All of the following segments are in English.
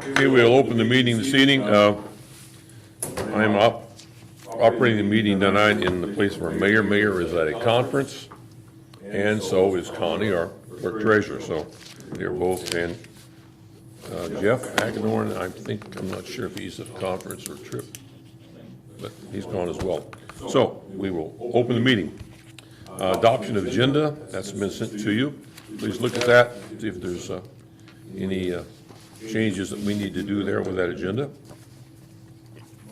Okay, we'll open the meeting this evening. I am operating the meeting tonight in the place of our mayor. Mayor is at a conference, and so is Connie, our clerk treasurer. So they're both, and Jeff Hagedorn, I'm not sure if he's at a conference or trip, but he's gone as well. So we will open the meeting. Adoption of agenda, that's been sent to you. Please look at that, see if there's any changes that we need to do there with that agenda.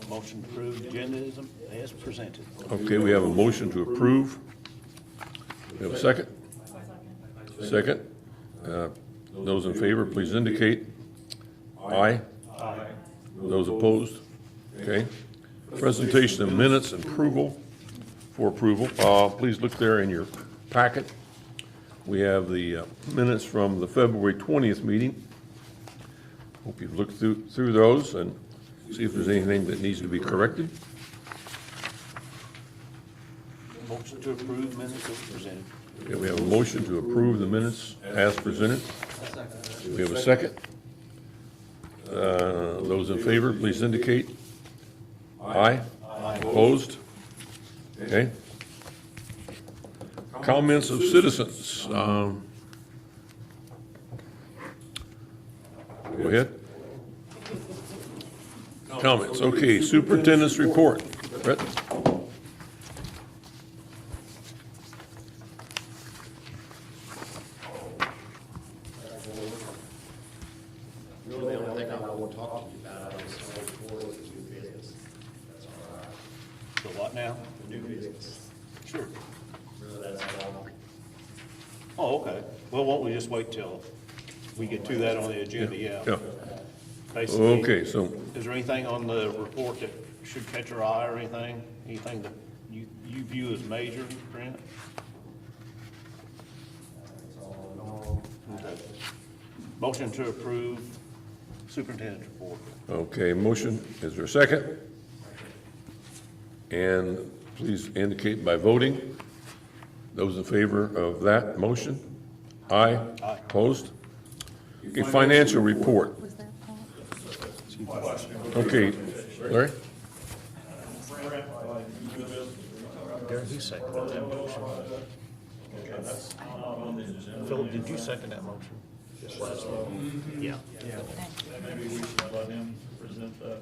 Motion to approve agenda as presented. Okay, we have a motion to approve. We have a second? Second. Those in favor, please indicate. Aye. Aye. Those opposed? Okay. Presentation of minutes and approval, for approval. Please look there in your packet. We have the minutes from the February 20th meeting. Hope you've looked through those and see if there's anything that needs to be corrected. Motion to approve minutes as presented. Okay, we have a motion to approve the minutes as presented. We have a second. Those in favor, please indicate. Aye. Opposed? Okay. Comments of citizens. Go ahead. Comments, okay, superintendent's report. Brett? Really, the only thing I want to talk to you about is new business. That's all right. The what now? New business. Sure. Really, that's all. Oh, okay. Well, won't we just wait till we get to that on the agenda? Yeah. Yeah, Basically, okay, so, is there anything on the report that should catch our eye or anything? Anything that you view as major, Brent? It's all normal. Okay. Motion to approve superintendent's report. okay, motion, is there a second? And please indicate by voting. Those in favor of that motion? Aye. Aye. Opposed? Okay, financial report. Was that Paul? Okay, Larry? Darren, who seconded that motion? Philip, did you second that motion? Yeah. Maybe we should let him present that,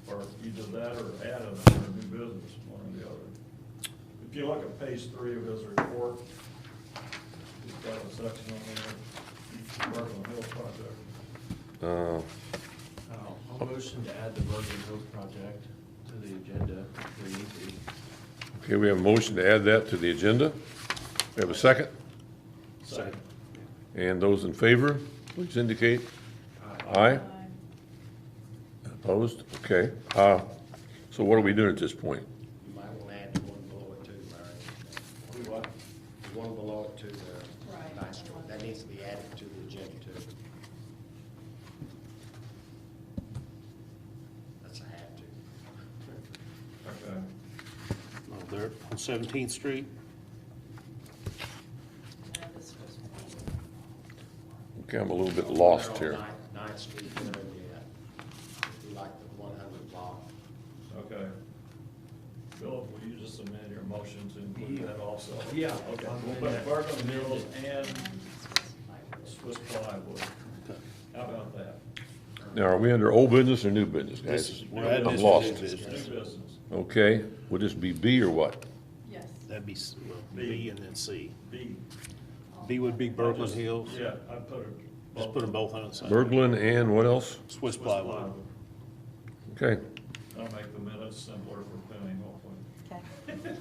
or either that or add it under new business, one or the other. If you look at page 3 of his report, he's got a section on there, Berkeley Hill project. I'll motion to add the Berkeley Hills project to the agenda for E3. Okay, we have a motion to add that to the agenda. We have a second? Second. And those in favor, please indicate. Aye. Opposed? Okay. So what are we doing at this point? You might want to add one below it too, Larry. Do what? One below it to the Ninth Street. That needs to be added to the agenda too. That's a have to. Okay. Oh, there on 17th Street? Okay, I'm a little bit lost here. Ninth Street, yeah. Like the 100 block. Okay. Bill, will you just amend your motion to include that also? Yeah. Okay, I'll we'll amend put that. Berkeley Hills and Swiss plywood. How about that? Now, are we under old business or new business, guys? We're adding I'm this to lost. new New business. business. Okay, would this be B or what? Yes. That'd be B and then C. B. B would be Berkeley Hills. Yeah, I put it. Just put them both on the same. Berglund and what else? Swiss plywood. Okay, That'll make the minutes simpler for Penny, hopefully. Okay.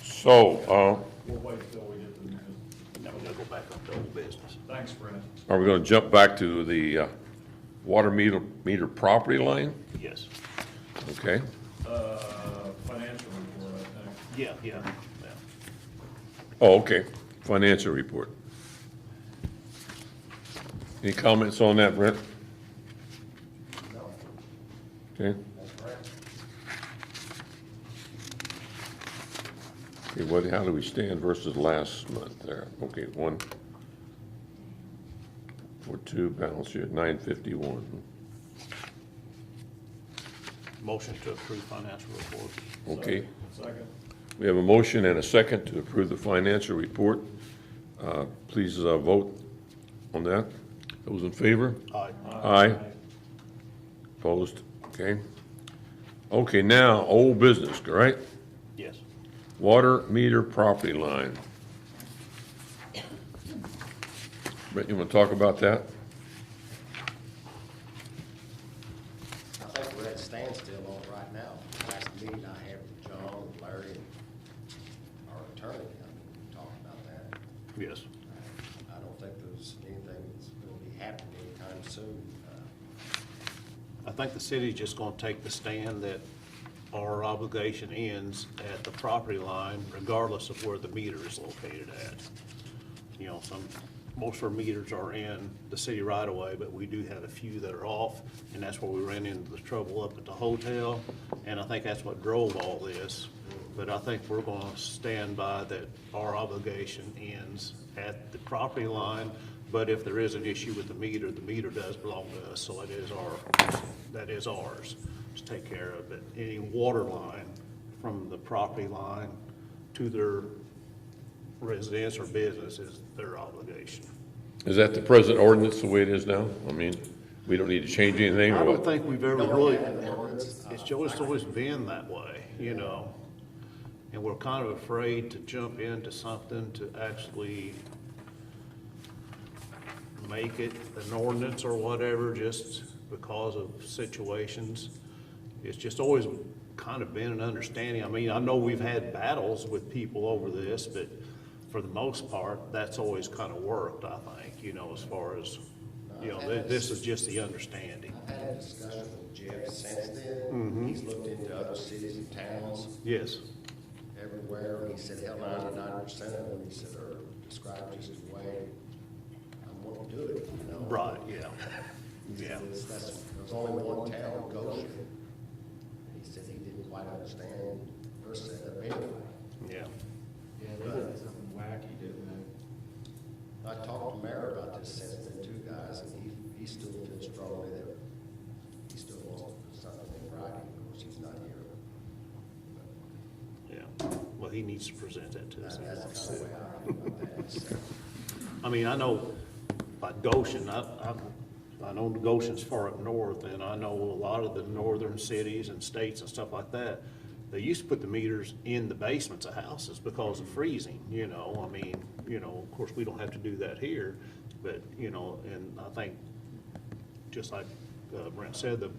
so, We'll wait till we get to the new business. Now we gotta go back up to old business. Thanks, Brent. are we gonna jump back to the water meter property line? Yes. Okay, Financial report, I think. Yeah, yeah. oh, okay, financial report. Any comments on that, Brent? Okay. Okay, how do we stand versus last month there? Okay, for 2 balance sheet, 951. Motion to approve financial report. Okay, Second. we have a motion and a second to approve the financial report. Please vote on that. Those in favor? Aye. Aye. Opposed? Okay. Okay, now, old business, right? Yes. Water meter property line. Brett, you want to talk about that? I think we're at standstill on it right now. Last meeting I had with John, Larry, and our attorney, we talked about that. Yes. I don't think there's anything that's gonna be happening anytime soon. I think the city's just gonna take the stand that our obligation ends at the property line regardless of where the meter is located at. You know, most of our meters are in the city right away, but we do have a few that are off, and that's where we ran into the trouble up at the hotel, and I think that's what drove all this. But I think we're gonna stand by that our obligation ends at the property line, but if there is an issue with the meter does belong to us, so that is ours to take care of. But any water line from the property line to their residence or business is their obligation. Is that the present ordinance the way it is now? I mean, we don't need to change anything I or don't what? think we've ever really, it's always been that way, you know? And we're kind of afraid to jump into something to actually make it an ordinance or whatever, just because of situations. It's just always kind of been an understanding. I mean, I know we've had battles with people over this, but for the most part, that's always kind of worked, I think, you know, as far as, you know, this is just the understanding. I've had a discussion with Jeff since then. He's looked into other cities and towns Yes, everywhere, and he said, hell, 99% of them, he said, are described just the way I want to do it, you know? right, yeah, yeah. There's only one town, Goshen. And he said he didn't quite understand their setup anyway. Yeah, Yeah, they did something wacky, didn't they? I talked to Mayor about this since then too, guys, and he still feels strongly that he still wants to put something in writing, of course, he's not here. yeah. Well, he needs to present that to us. That's the way I feel about that. So, I mean, I know by Goshen, I know Goshen's far up north, and I know a lot of the northern cities and states and stuff like that. They used to put the meters in the basements of houses because of freezing, you know, I mean, you know, of course, we don't have to do that here, but, you know, and I think, just like Brent said, the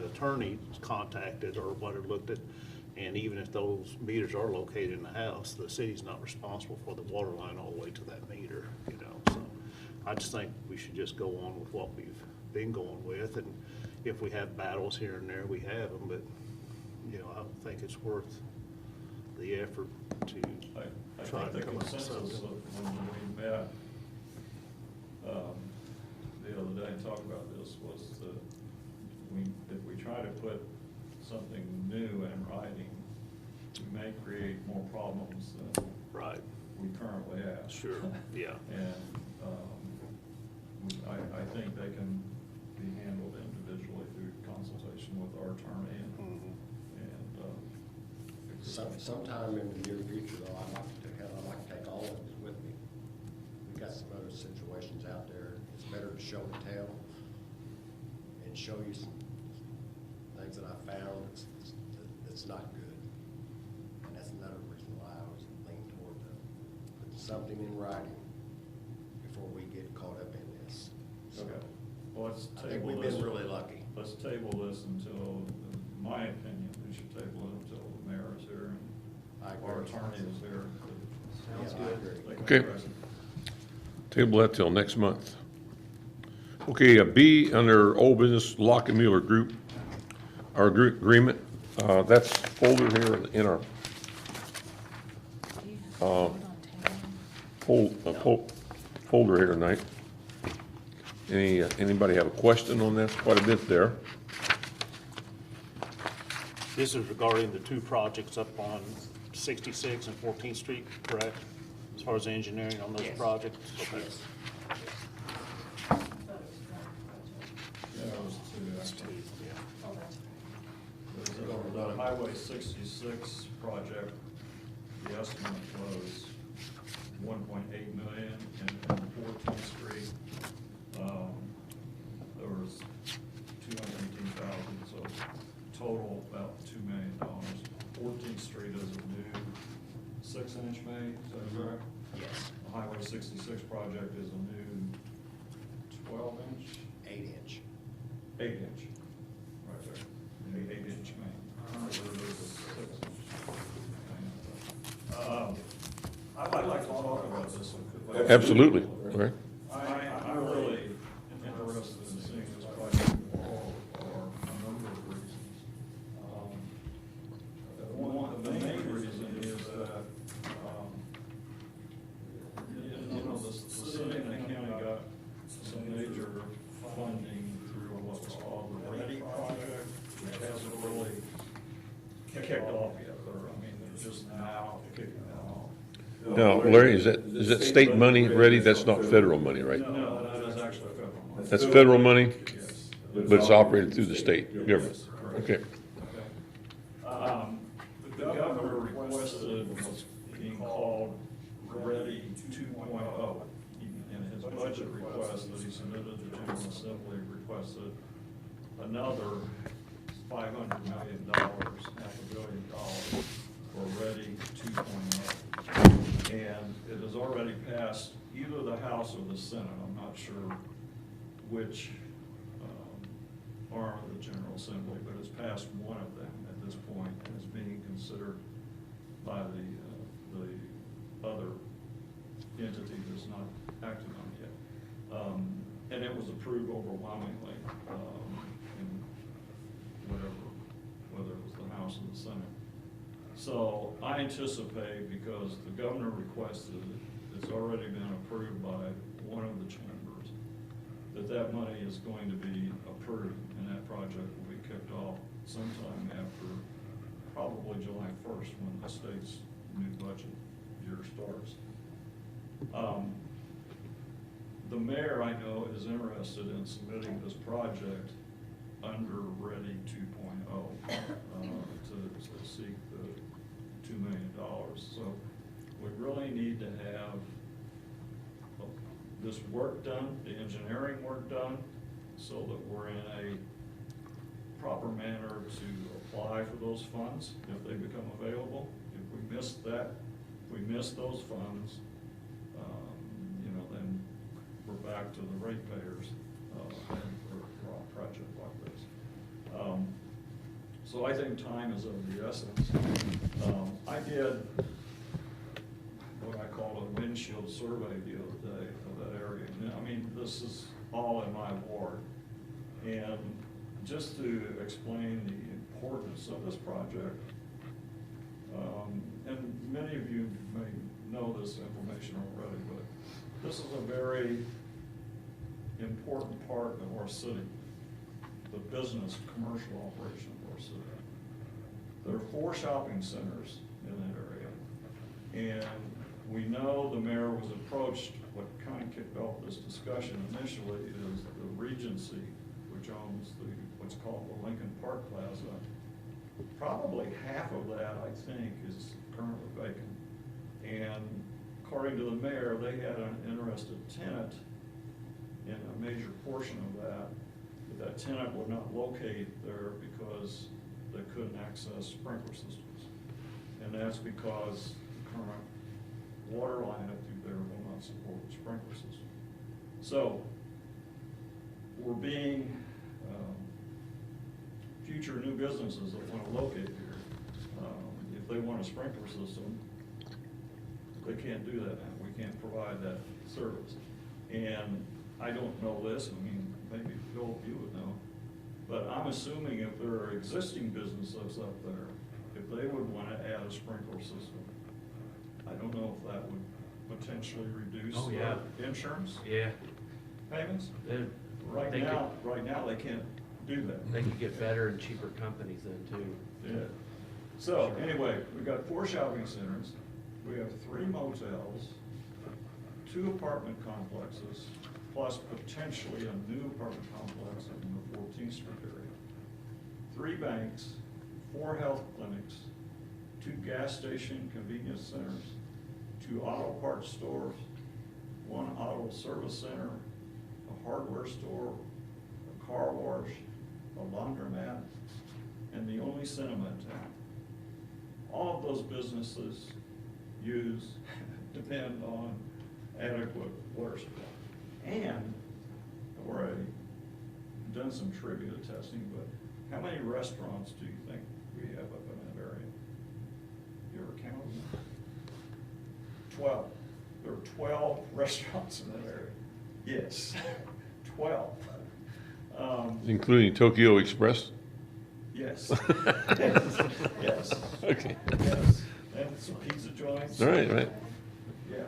attorney contacted or whatever, looked at, and even if those meters are located in the house, the city's not responsible for the water line all the way to that meter, you know, so I just think we should just go on with what we've been going with, and if we have battles here and there, we have them, but, you know, I don't think it's worth the effort to I try think to the come up with consensus something. of when we met, the other day and talked about this was that if we try to put something new in writing, we may create more problems than Right, we currently have. sure, yeah, And, I think they can be handled individually through consultation with our attorney and, sometime in the near future, though, I'd like to take all of this with me. We've got some other situations out there. It's better to show and tell and show you some things that I found that's not good. And that's another reason why I was leaning toward putting something in writing before we get caught up in this. So, Okay. Well, let's I think table we've this. been really lucky. Let's table this until, in my opinion, we should table it until the mayor is here I and agree. our attorney is here. Sounds Yeah, I good. agree. They can Okay. address it. Table that till next month. Okay, B, under old business, Lock and Mueller Group, our agreement, that's folder here in our folder here tonight. Anybody have a question on that? Quite a bit there. this is regarding the two projects up on 66 and 14th Street, correct? As far as engineering on those Yes. projects? Okay. Yes. Oh, that's right. The Highway 66 project, the estimate was 1.8 million, and on 14th Street, there was 218,000, so total about $2 million. 14th Street is a new 6-inch main, is that correct? Yes. The Highway 66 project is a new 12-inch? 8-inch. 8-inch, right there, the 8-inch main. Currently, there's a 6-inch. I'd like to talk about this. Absolutely, all right. I'm really interested in seeing this project for a number of reasons. One of the main reason is that, the city and the county got some major funding through what's called the READY project, which hasn't really kicked off yet, they're just now kicking that off. Now, Larry, is that state money ready? That's not federal money, right? No, that is actually federal money. That's federal money, Yes. but it's operated through the state government. Okay. Okay. The governor requested what's being called Ready 2.0. In his budget request that he submitted to the General Assembly, requested another $500 million, $500 million for Ready 2.0. And it has already passed either the House or the Senate. I'm not sure which arm of the General Assembly, but it's passed one of them at this point and is being considered by the other entity that's not acted on yet. And it was approved overwhelmingly in whether it was the House or the Senate. So I anticipate, because the governor requested it, it's already been approved by one of the chambers, that money is going to be approved and that project will be kicked off sometime after probably July 1st, when the state's new budget year starts. The mayor, I know, is interested in submitting this project under Ready 2.0 to seek the $2 million. So we really need to have this work done, the engineering work done, so that we're in a proper manner to apply for those funds if they become available. If we miss that, if we miss those funds, then we're back to the ratepayers for a project like this. So I think time is of the essence. I did what I call a windshield survey the other day of that area. This is all in my ward. And just to explain the importance of this project, and many of you may know this information already, but this is a very important part of our city, the business, commercial operation of our city. There are 4 shopping centers in that area, and we know the mayor was approached. What kind of kicked off this discussion initially is the Regency, which owns what's called the Lincoln Park Plaza. Probably half of that, I think, is currently vacant. And according to the mayor, they had an interested tenant in a major portion of that, but that tenant would not locate there because they couldn't access sprinkler systems. And that's because the current water line up through there will not support the sprinkler system. So we're being, future new businesses that want to locate here, if they want a sprinkler system, they can't do that now. We can't provide that service. And I don't know this, maybe Phil, you would know, but I'm assuming if there are existing businesses up there, if they would want to add a sprinkler system, I don't know if that would potentially reduce Oh, yeah. their insurance Yeah, payments. Right They now, they can't do that. they could get better and cheaper companies then too. Yeah. So, anyway, we've got 4 shopping centers, we have 3 motels, 2 apartment complexes, plus potentially a new apartment complex in the 14th Street area. banks, 4 health clinics, 2 gas station convenience centers, 2 auto parts stores, 1 auto service center, a hardware store, a car wash, a laundromat, and the only cinema in town. All of those businesses depend on adequate water supply. And I've already done some trivia testing, but how many restaurants do you think we have up in that area? You ever counted them? 12. There are 12 restaurants in that area. Yes, 12. Including Tokyo Express? Yes. Yes. Okay. Yes. And some pizza joints. All right, right. Yeah.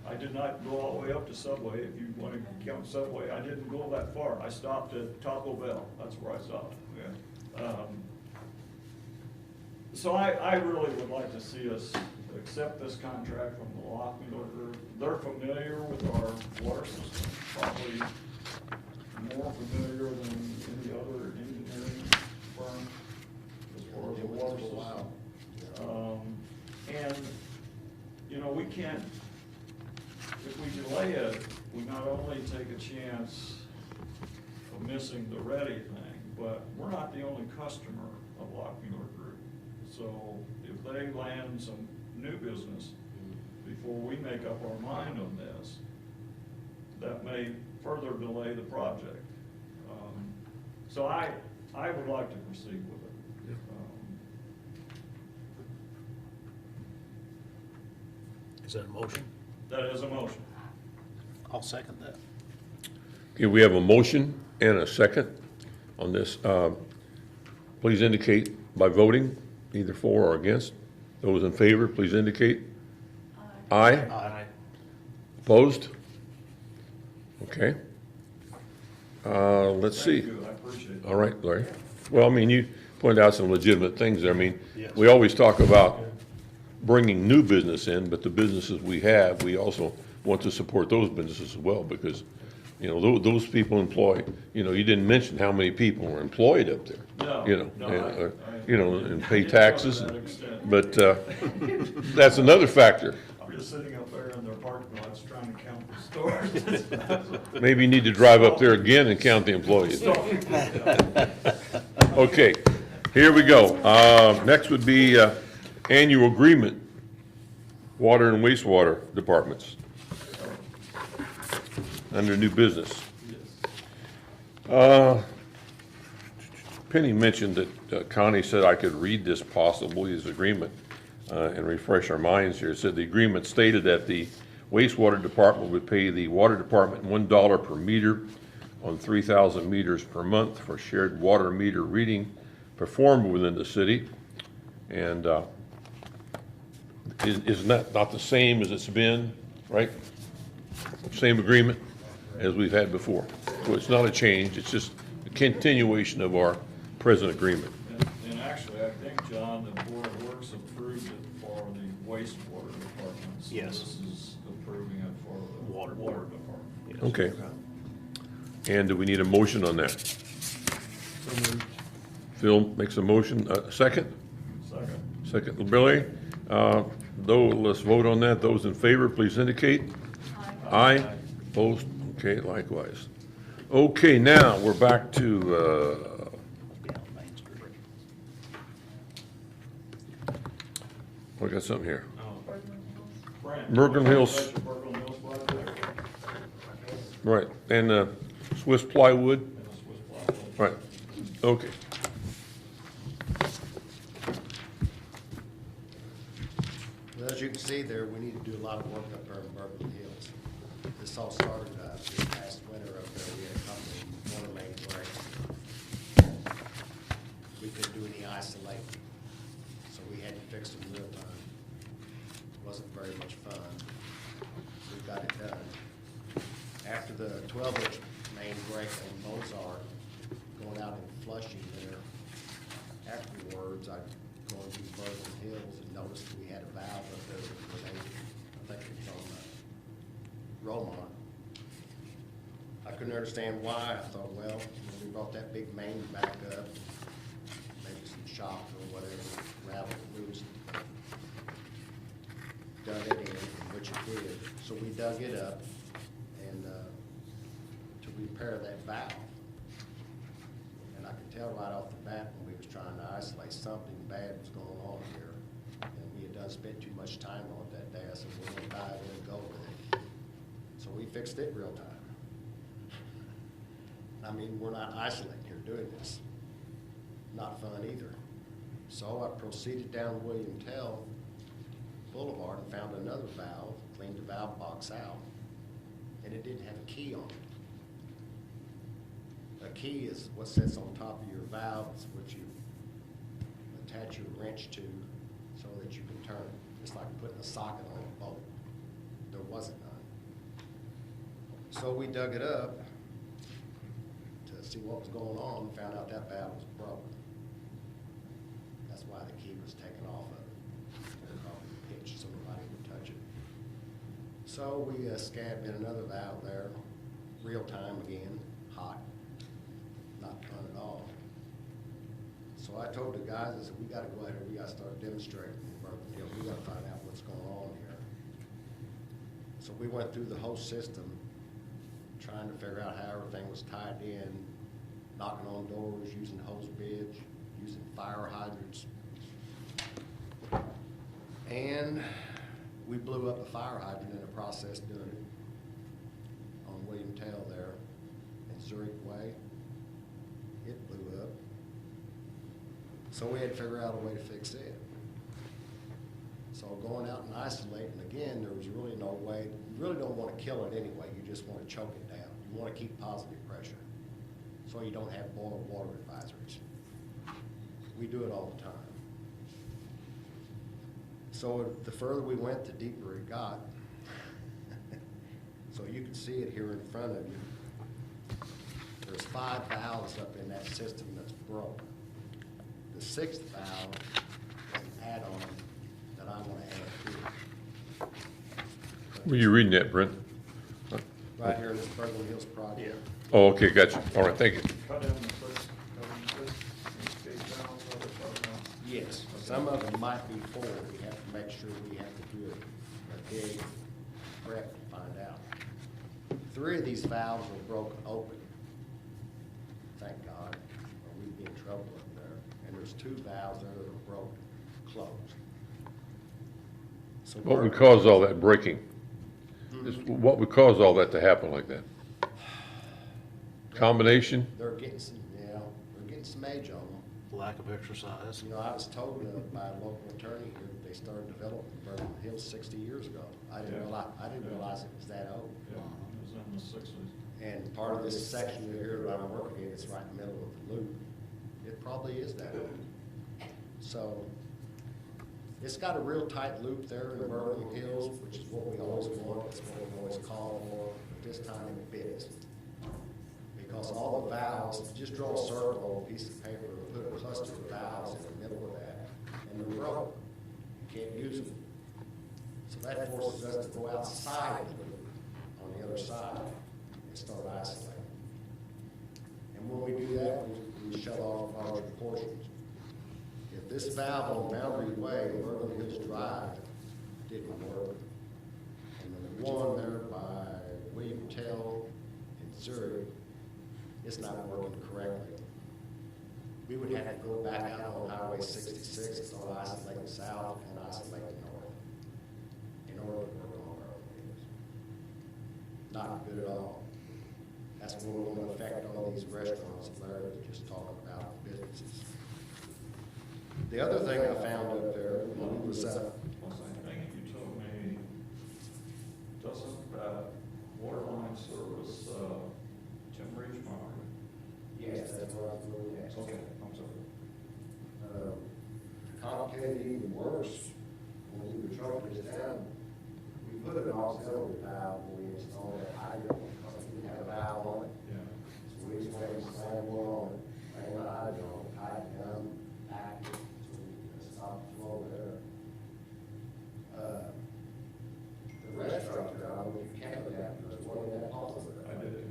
I did not go all the way up to Subway. If you want to count Subway, I didn't go that far. I stopped at Taco Bell. That's where I stopped. Yeah. So I really would like to see us accept this contract from the Lockmuir Group. They're familiar with our water system, probably more familiar than any other engineering firm as far as the water system. And, you know, we can't, if we delay it, we not only take a chance of missing the Ready thing, but we're not the only customer of Lockmuir Group. So if they land some new business before we make up our mind on this, that may further delay the project. So I would like to proceed with it. Is that a motion? That is a motion. I'll second that. Okay, we have a motion and a second on this. Please indicate by voting, either for or against. Those in favor, please indicate. Aye. Aye. Opposed? Okay. Let's see. Thank you, I appreciate it. All right, Larry. Well, I mean, you pointed out some legitimate things there. I mean, Yes. we always talk about bringing new business in, but the businesses we have, we also want to support those businesses as well, because, you know, those people employ, you know, you didn't mention how many people were employed up there. No, You know, no, and, I- you know, and I pay didn't go to taxes, that extent. but, that's another factor. I'm just sitting up there in their parking lots trying to count the stores. Maybe you need to drive up there again and count the employees. Okay, here we go. Next would be, annual agreement, water and wastewater departments. Under new business. Penny mentioned that Connie said I could read this possibly, his agreement, and refresh our minds here. It said the agreement stated that the wastewater department would pay the water department $1 per meter on 3,000 meters per month for shared water meter reading performed within the city. And isn't that not the same as it's been, right? Same agreement as we've had before. So it's not a change, it's just a continuation of our present agreement. And actually, I think, John, the Board of Works approved it for the wastewater department. So Yes. this is approving it for the Water water board. department. Okay. And do we need a motion on that? Phil makes a motion, second? Second. Second, Billy. Let's vote on that. Those in favor, please indicate. Aye. Opposed? Okay, likewise. Okay, now, we're back to, we got something here. Brent, Bergen Hills. that's your Bergen Hills project? Right, and Swiss plywood? And the Swiss plywood. Right, okay. Well, as you can see there, we need to do a lot of work up there in Berkeley Hills. This all started this past winter up there. We had a couple of water main breaks. We couldn't do any isolating, so we had to fix them real time. Wasn't very much fun. We got it done. After the 12-inch main break on Mozart, going out and flushing there, afterwards, I going through Berkeley Hills and noticed we had a valve up there that was related, I think it was on Roman. I couldn't understand why. I thought, well, when we brought that big main back up, maybe chopped or whatever, rattled loose, dug it in, which it did. So we dug it up and, to repair that valve. And I could tell right off the bat when we was trying to isolate something bad was going on here. And we had done spent too much time on it that day. I said, we're gonna dive in and go with it. So we fixed it real time. I mean, we're not isolating here doing this. Not fun either. So I proceeded down William Tell Boulevard and found another valve, cleaned the valve box out, and it didn't have a key on it. A key is what sits on top of your valves, which you attach your wrench to so that you can turn it. It's like putting a socket on a bolt. There wasn't none. So we dug it up to see what was going on and found out that valve was broken. That's why the key was taken off of it. It was off the pitch so nobody would touch it. So we scabbed in another valve there, real time again, hot, not fun at all. So I told the guys, I said, we gotta go ahead and we gotta start demonstrating in Berkeley Hill. We gotta find out what's going on here. So we went through the whole system, trying to figure out how everything was tied in, knocking on doors, using hose bridge, using fire hydrants. And we blew up a fire hydrant in the process doing it on William Tell there in Zurich Way. It blew up. So we had to figure out a way to fix it. So going out and isolating again, there was really no way. You really don't want to kill it anyway. You just want to choke it down. You want to keep positive pressure so you don't have boil water advisories. We do it all the time. So the further we went, the deeper it got. So you can see it here in front of you. There's 5 valves up in that system that's broke. The 6th valve is an add-on that I want to add to it. Were you reading that, Brent? Right here in this Berkeley Hills project. Oh, okay, gotcha. All right, thank you. Cut in the first, escape valves, other stuff now. Yes, some of them might be full. We have to make sure we have to do a big prep to find out. 3 of these valves were broken open. Thank God, or we'd be in trouble up there. And there's 2 valves there that are broken, closed. So What would cause all that breaking? What would cause all that to happen like that? Combination? They're getting some, they're getting some age on them. Lack of exercise. You know, I was told by a local attorney here that they started developing Berkeley Hills 60 years ago. I didn't realize it was that old. Yeah, it was in the sixties. And part of this section here that I'm working in, it's right in the middle of the loop. It probably is that old. So it's got a real tight loop there in Berkeley Hills, which is what we always want, it's what we always call for, but this time it bit. Because all the valves, just draw a circle on a piece of paper and put a cluster of valves in the middle of that, and they're broken. You can't use them. So that forces us to go outside the loop on the other side and start isolating. And when we do that, we shut off larger portions. If this valve on Boundary Way, Berkeley Hills Drive, didn't work, and the one there by William Tell in Zurich, it's not working correctly. We would have to go back out on Highway 66 and start isolating south and isolating north in order to work on Berkeley Hills. Not good at all. That's what we're going to affect all these restaurants that Larry was just talking about, businesses. The other thing I found up there was, I think you told me, doesn't that water line service, Tim Reach property? yes, that's what I was going next. Okay, I'm sorry. Complicated even worse, when we were choking this down, we put an auxiliary valve when we installed that hydrant, because we had a valve on it. Yeah. So we just went and slammed one on it, ran the hydrant on it, tied it down, active, so we could stop the flow there. The restaurant there, I don't know if you counted that, there's one in that also there. I did.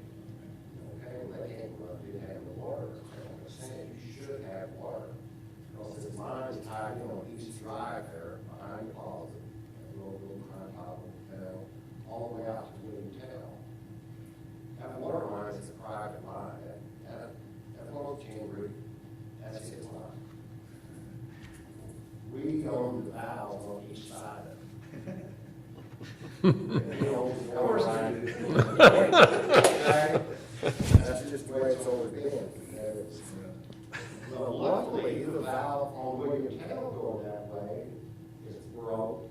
Okay, well, they came up, didn't have the water, I'm saying you should have water. Because his line is tied in on East Drive there, behind the closet, that little behind top of the hotel, all the way out to William Tail. That water line is a private line, that little chamber, that's his line. We own the valves on each side of it. And he owns the water line. Okay? That's just the way it's always been. And it's, well, luckily, the valve on William Tail going that way is broke.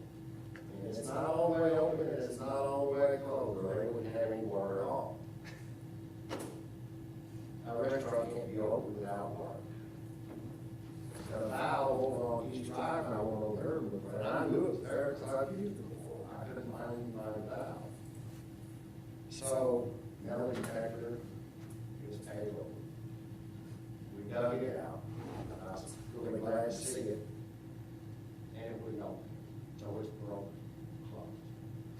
And it's not all the way open, and it's not all the way closed, or they wouldn't have any water at all. A restaurant can't be open without water. The valve over on East Drive, and I went over there, and I knew it was there because I've used it before. I couldn't find my valve. So, metal detector is payload. We dug it out. I was really glad to see it. And it wouldn't open. So it's broken, closed.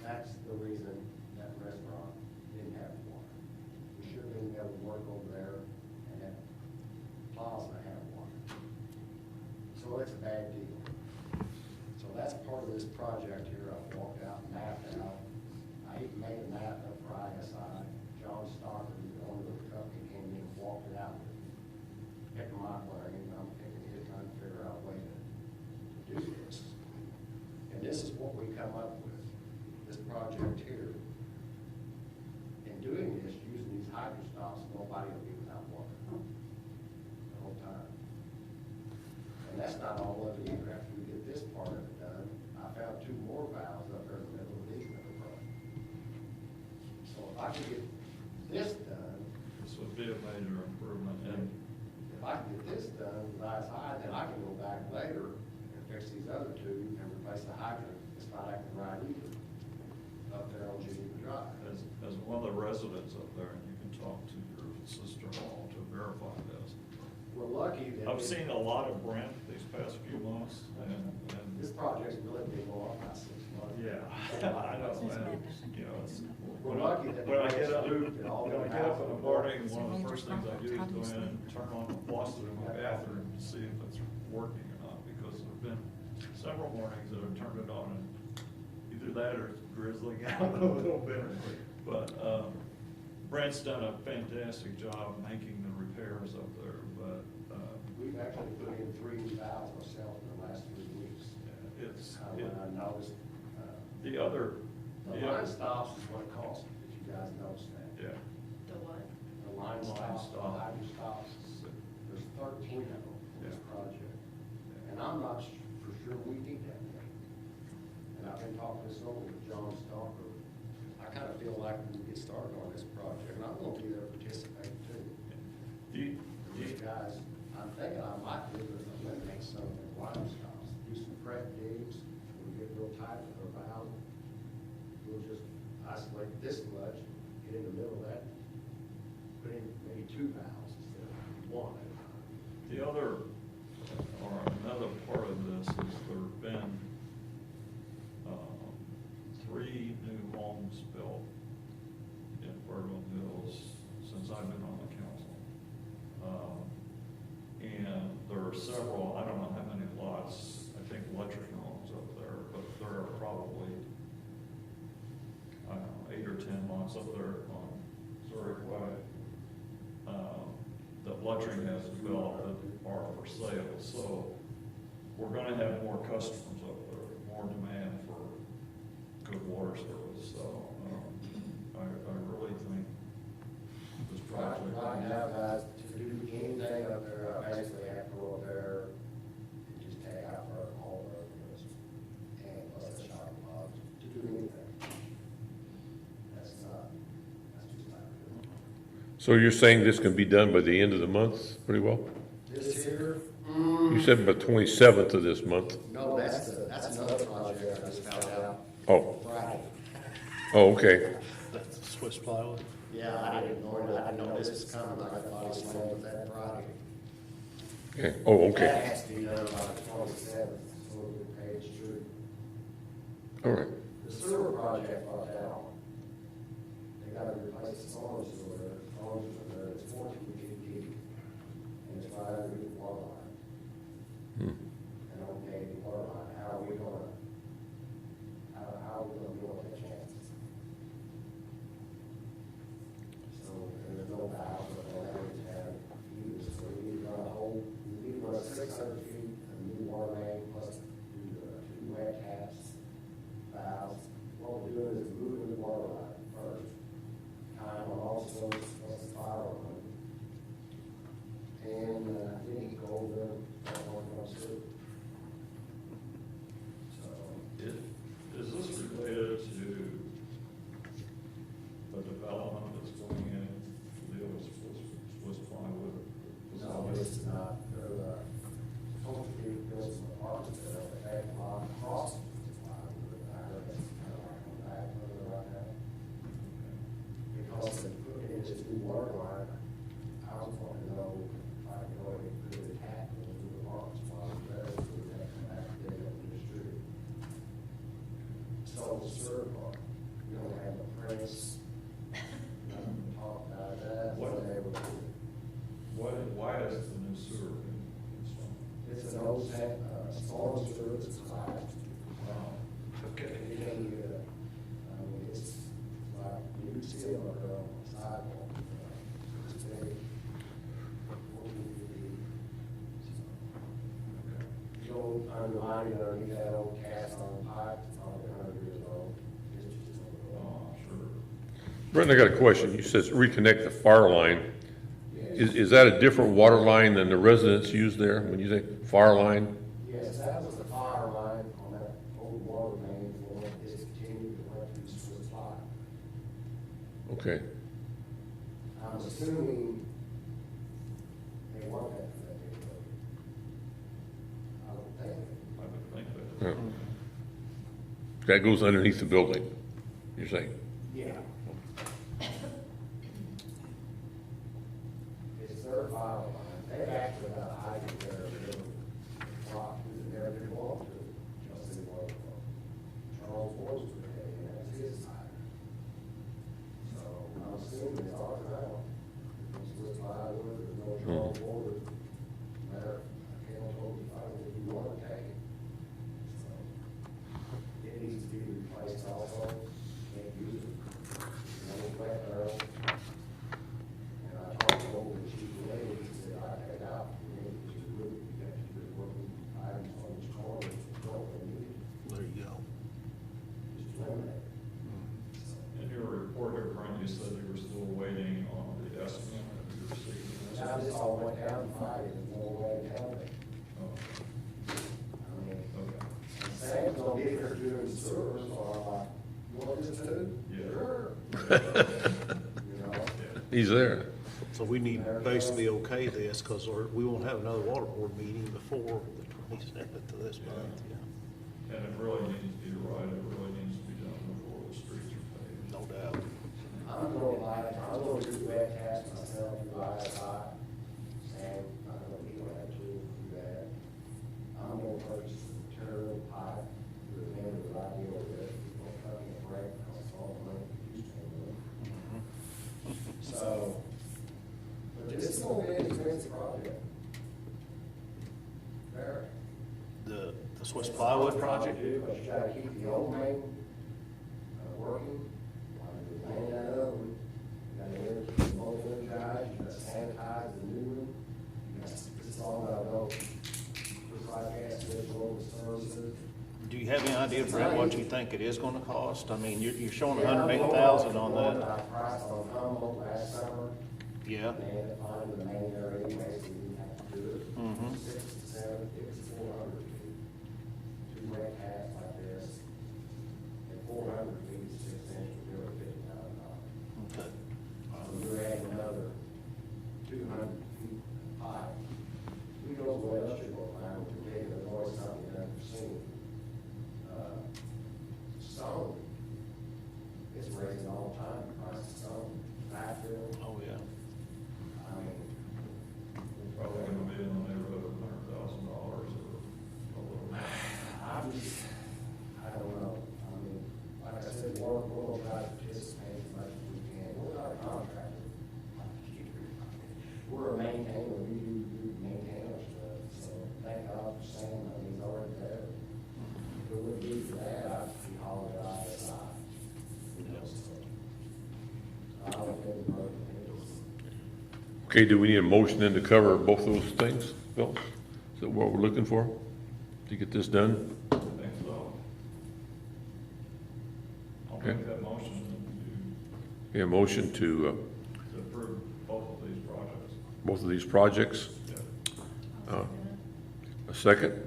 That's the reason that restaurant didn't have water. We should have been able to work over there and that plaza have water. So it's a bad deal. So that's part of this project here. I walked out and mapped out. I even made a map up for ISI. John Stocker, the owner of the company, came in and walked it out with me. Picking my brain, and I'm picking his, trying to figure out a way to do this. And this is what we come up with, this project here. In doing this, using these hydrostops, nobody will be without water the whole time. And that's not all of it either. After we get this part of it done, I found 2 more valves up there in the middle of these that are broken. So if I could get this done, This would be a major improvement, and if I can get this done with ISI, then I can go back later and fix these other 2 and replace the hydrant. It's not acting right either up there on Geneva Drive. as one of the residents up there, and you can talk to your sister-in-law to verify this. We're lucky that. I've seen a lot of Brent these past few months, This project's really been going on about 6 months. yeah, I know, and, you know, it's. We're lucky that. When I get up, Looped and all when I the get up in the houses- morning, one of the first things I do is go in and turn on the faucet in my bathroom to see if it's working or not, because there've been several mornings that I've turned it on and either that or it's drizzling out a little bit. But, Brent's done a fantastic job making the repairs up there, but, We've actually put in 3 new valves ourselves in the last 3 weeks. it's, When I noticed, the other, the line stops is what it costs, if you guys noticed that. yeah. The what? The line stops, the stop. hydro stops, there's 13 of them for this Yeah. project. And I'm not for sure we need that many. And I've been talking this over with John Stalker. I kind of feel like we get started on this project, and I'm gonna be there to participate too. These guys, I'm thinking I might be able to eliminate some of the line stops, do some prep digs, when we get real tight with our valve. We'll just isolate this much, get in the middle of that, put in maybe 2 valves instead of 1 at a time. The other, or another part of this is there've been, 3 new homes built in Bourbon Hills since I've been on the council. And there are several, I don't know how many lots, I think electric homes up there, but there are probably, I don't know, 8 or 10 lots up there on Zurich Way. That Lutchering has developed that are for sale, so we're gonna have more customers up there, more demand for good water service, so, I really think this project. Right now, guys, to do anything up there, I basically have to go up there and just take out all the roads and plus the shop lots to do anything. That's just not good. So you're saying this can be done by the end of the month, pretty well? This here, You said by 27th of this month. no, that's another project I just found out Oh, Friday. oh, okay. That's the Swiss plywood. Yeah, I didn't know this was coming, I thought he slammed with that Friday. Okay. Oh, That okay. has to be done by the 27th, so we'll get paid through. All right. The sewer project brought that on. They gotta replace the storm sewer, it's 14 feet deep, and it's right under the water line. And okay, water line, how are we gonna deal with the chances? So, and there's no valves, or no areas have used, so we need to run a whole, we need to run 600 feet of new water main, plus do two wet taps, valves. What we're doing is moving the water line first, time on also, plus the fire line. And, then you go over, that one goes through. So, Is this related to the development that's going in, deal with Swiss plywood? no, it's not, they're, supposed to be built some apartments there, but they have a lot of crossings. I heard that's kind of like on that, right now. Because they put in this new water line, I was wanting to know if I could go ahead and put a tap in the apartments while I'm there, so we have to come back and get it up to the street. So the sewer part, you don't have the prints, nothing to talk about that, what they were doing. Why is the new sewer being installed? It's an old tank, storm sewer, it's collapsed. Okay. You can't get it. I mean, it's like, you can see it on the sidewalk. It's big. 14 feet. The old underlining underneath that old cast on pipe, it's probably 100 years old. It's just Oh, sure. Brendan, I got a question. You said reconnect the fire line. Is that a different water line than the residents use there when you say fire line? Yes, that was the fire line on that old water main, when it discontinued, it went to Swiss Fire. Okay. I'm assuming they want that for that neighborhood. I don't think. I would think that. Yeah. That goes underneath the building, you're saying? Yeah. It's their fire line. They actually got a hydrant there, little rock, there they belong to, just in one. Charles Forrester, and that's his hydrant. So I'm assuming it's ours now. It's with plywood, there's no Charles Forrester. Matter, I can't hold you, I don't think you want to take it. So it needs to be replaced also, can't use it. No wet barrel. And I talked to the chief lady, he said, I take it out, you know, it's just really, you got to keep it working items on each corner, don't need it, There you go. just eliminate it. In your report here, Brent, you said you were still waiting on the estimate that you received. Now this all went down Friday, there's no way down there. Oh, I mean, okay. and Sam's gonna be here doing sewers, or like, you want this too? Yeah. Sure. You know? He's there. So we need to basically okay this, because we won't have another water board meeting before the 27th of this month, yeah. And it really needs, you're right, it really needs to be done before the streets are paved. No doubt. I'm gonna lie, I'm gonna do wet cast myself, do ISI, and I'm gonna be glad to do that. I'm gonna purchase the material pipe, the vendor that I deal with, will cut me a break, cost all the money you used to do. So, but this is gonna be an expensive project. Very. The Swiss plywood project? But you gotta keep the old main, working, clean that up, you gotta both of those guys, you gotta sanitize the new one. You gotta, this is all about those, just like accident road services. Do you have any idea, Brent, what you think it is gonna cost? I mean, you're showing Yeah, I'm 108,000 going on off the that. one I priced on Humboldt last summer. Yeah. And they had to find the main area anyway, so you didn't have to do it. Mhm. 6 to 7, it's 400 feet. 2 wet casts like this, and 400 feet is 6 inches, really $50,000. Okay. So you're adding another 200 feet high. We go to the industrial line, which is big, there's always something you've never seen. Stone, it's raising all the time, price of stone, backfill, Oh, yeah. I mean, Probably gonna be in the neighborhood of $100,000 or a little more. I don't know, I mean, like I said, we'll try to participate as much as we can, we're not a contractor. We're a maintainer, we do maintain our stuff, so thank God for Okay, do we need a motion then to cover both those things, Bill? Is that what we're looking for, to get this done? I think so. I'll make that motion A motion to to approve both of these projects. both of these projects. I'll A second.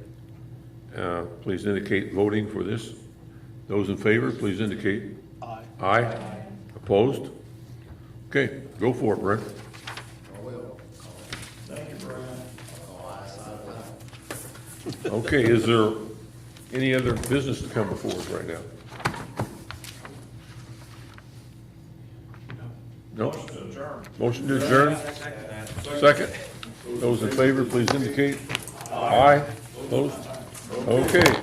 Please indicate voting for this. Those in favor, please indicate. Aye. Aye. Opposed? Okay, go for it, Brent. I will. Thank you, Brian. Okay, is there any other business to come before us right now? No? Motion to adjourn. Motion to adjourn? Second. Those in favor, please indicate. Aye. Opposed? Okay.